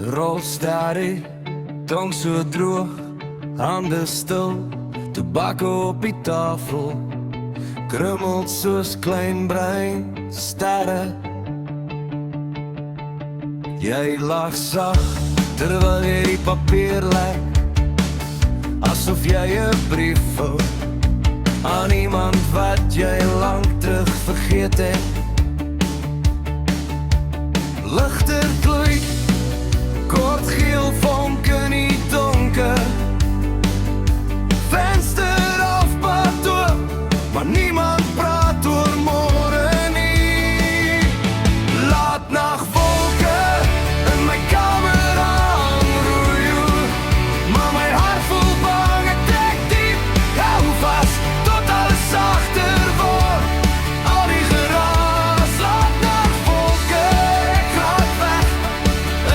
Rolstarie, tong so droog, hande stil, tobakko op die tafel, krummelt soos klein brein sterre. Jy lag sag, terwyl jy die papier lek, asof jy 'n brief vou aan iemand wat jy lang terug vergeet het. Ligter gloei, kort geel vonk in die donker, venster af pad oop, maar niemand praat oor môre nie. Laatnagwolke in my kamer aanroei, maar my hart voel bang, ek trek diep, hou vas tot alles sagter word. Al die geraas, laatnagwolke, ek raak weg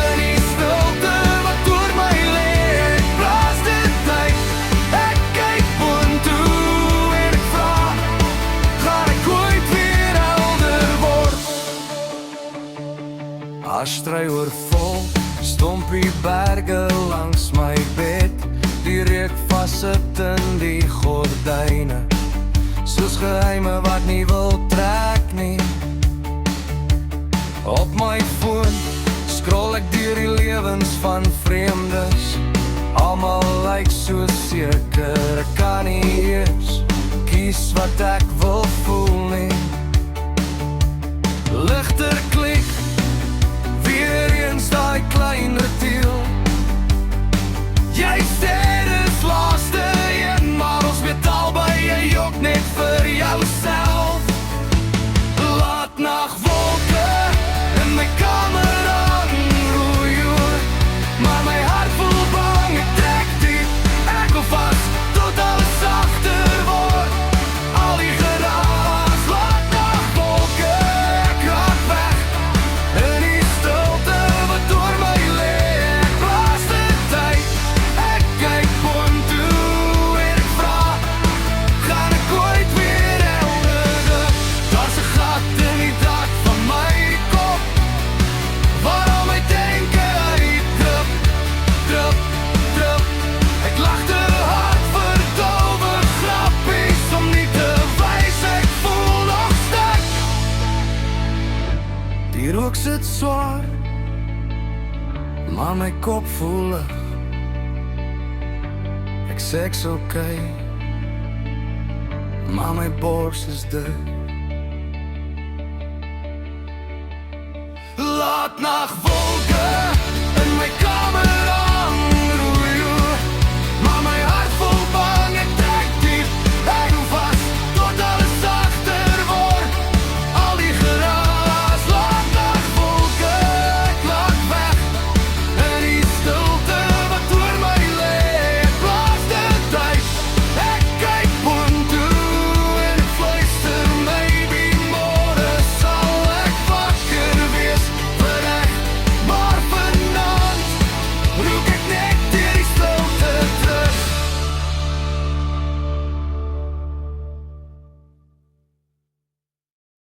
in die stilte wat oor my lê. Ek blaas dit uit, ek kyk boontoe en ek vra, gaan ek ooit weer helder word? Ashtray oorvol, stompie berge langs my bed, die reuk vassit in die gordyne, soos geheime wat nie wil trek nie. Op my foon scroll ek deur die lewens van vreemdes, almal lyk so seker, ek kan nie eers kies wat ek wil voel nie. Ligter klik, weer eens daai klein retiel, jy sê dis laaste een, maar ons weet albei jy jok net vir jouself. Laatnagwolke in my kamer aanroei, maar my hart voel bang, ek trek diep, ek hou vas tot alles sagter word. Al die geraas, laatnagwolke, ek raak weg in die stilte wat door my lê. Ek blaas dit uit, ek kyk boontoe en ek vra, gaan ek ooit weer helder? Daar's 'n gat in die dak van my kop, waar al my denke uitdrup, drup, drup. Ek lag te hard vir dowe grappies om nie te wys ek voel nog sterk. Die rook sit swaar, maar my kop voel lig. Ek sê ek's okay, maar my bors is dik. Laatnagwolke